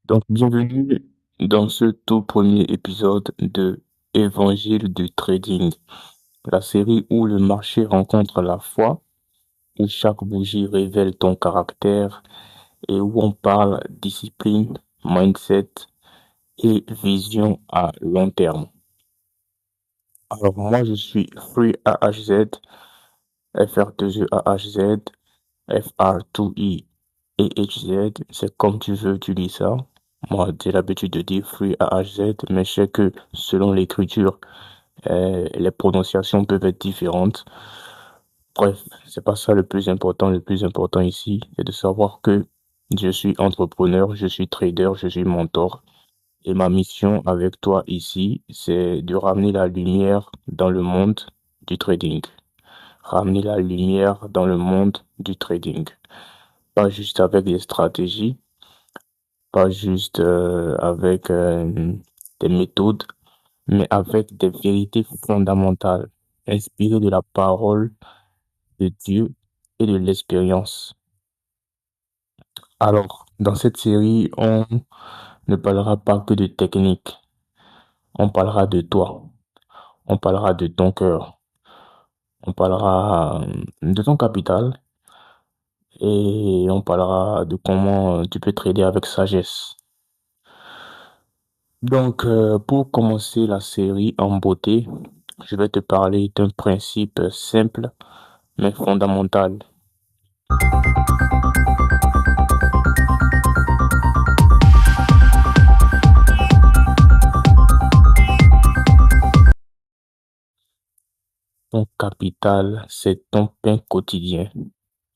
Donc, bienvenue dans ce tout premier épisode de Évangile du trading, la série où le marché rencontre la foi, où chaque bougie révèle ton caractère et où on parle discipline, mindset et vision à long terme. Alors, moi, je suis Free AHZ, FR2E AHZ, FR2E et HZ, c'est comme tu veux, tu dis ça. Moi, j'ai l'habitude de dire Free AHZ, mais je sais que selon l'écriture, les prononciations peuvent être différentes. Bref, c'est pas ça le plus important. Le plus important ici, c'est de savoir que je suis entrepreneur, je suis trader, je suis mentor. Et ma mission avec toi ici, c'est de ramener la lumière dans le monde du trading. Ramener la lumière dans le monde du trading. Pas juste avec des stratégies, pas juste avec des méthodes, mais avec des vérités fondamentales, inspirées de la parole de Dieu et de l'expérience. Alors, dans cette série, on ne parlera pas que de technique, on parlera de toi, on parlera de ton cœur, on parlera de ton capital et on parlera de comment tu peux trader avec sagesse. Donc, pour commencer la série en beauté, je vais te parler d'un principe simple mais fondamental. Ton capital, c'est ton pain quotidien.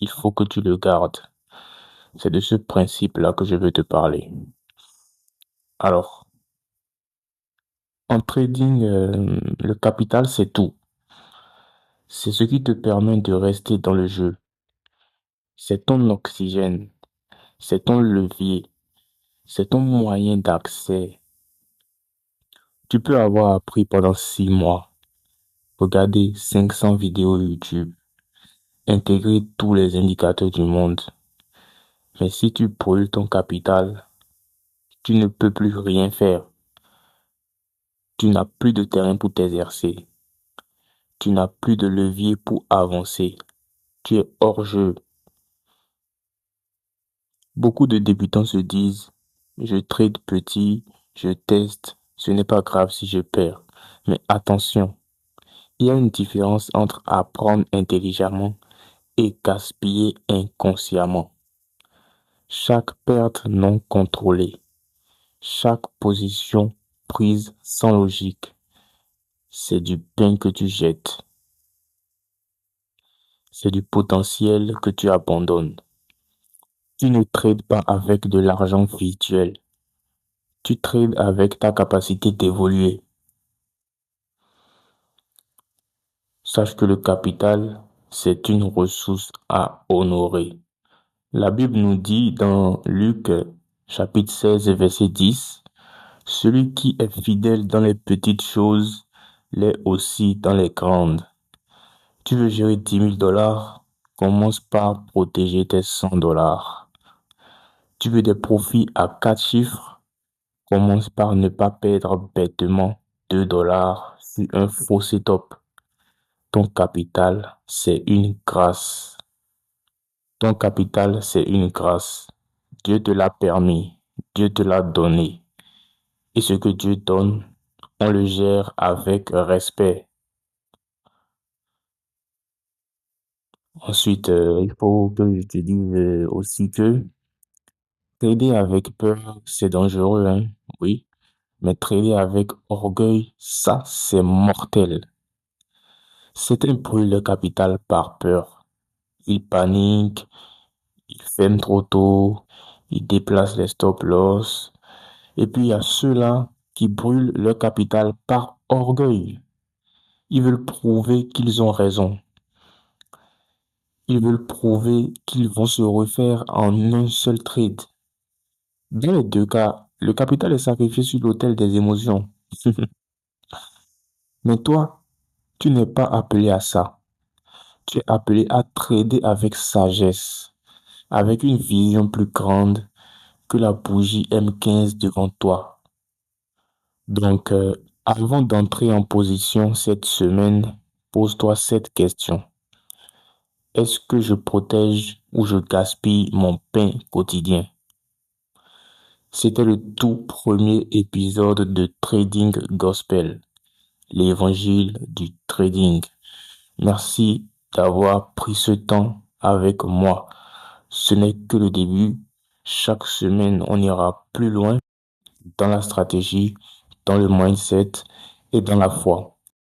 Il faut que tu le gardes. C'est de ce principe-là que je veux te parler. Alors, en trading, le capital, c'est tout. C'est ce qui te permet de rester dans le jeu. C'est ton oxygène, c'est ton levier, c'est ton moyen d'accès. Tu peux avoir appris pendant 6 mois, regarder 500 vidéos YouTube, intégrer tous les indicateurs du monde. Mais si tu brûles ton capital, tu ne peux plus rien faire. Tu n'as plus de terrain pour t'exercer. Tu n'as plus de levier pour avancer. Tu es hors jeu. Beaucoup de débutants se disent, je trade petit, je teste, ce n'est pas grave si je perds. Mais attention, il y a une différence entre apprendre intelligemment et gaspiller inconsciemment. Chaque perte non contrôlée, chaque position prise sans logique, c'est du pain que tu jettes. C'est du potentiel que tu abandonnes. Tu ne trades pas avec de l'argent virtuel. Tu trades avec ta capacité d'évoluer. Sache que le capital, c'est une ressource à honorer. La Bible nous dit dans Luc chapitre 16 verset 10, celui qui est fidèle dans les petites choses l'est aussi dans les grandes. Tu veux gérer 10 000 $? Commence par protéger tes 100 $. Tu veux des profits à 4 chiffres? Commence par ne pas perdre bêtement 2 $ sur un faux setup. Ton capital, c'est une grâce. Ton capital, c'est une grâce. Dieu te l'a permis. Dieu te l'a donné. Et ce que Dieu donne, on le gère avec respect. Ensuite, il faut que je te dise aussi que trader avec peur, c'est dangereux, hein? Oui. Mais trader avec orgueil, ça, c'est mortel. Certains brûlent le capital par peur. Ils paniquent, ils ferment trop tôt, ils déplacent les stop-loss. Et puis il y a ceux-là qui brûlent leur capital par orgueil. Ils veulent prouver qu'ils ont raison. Ils veulent prouver qu'ils vont se refaire en un seul trade. Dans les deux cas, le capital est sacrifié sur l'autel des émotions. Mais toi, tu n'es pas appelé à ça. Tu es appelé à trader avec sagesse, avec une vision plus grande, que la bougie M15 devant toi. Donc, avant d'entrer en position cette semaine, pose-toi cette question. Est-ce que je protège ou je gaspille mon pain quotidien? C'était le tout premier épisode de Trading Gospel, l'évangile du trading. Merci d'avoir pris ce temps avec moi. Ce n'est que le début. Chaque semaine, on ira plus loin dans la stratégie, dans le mindset et dans la foi.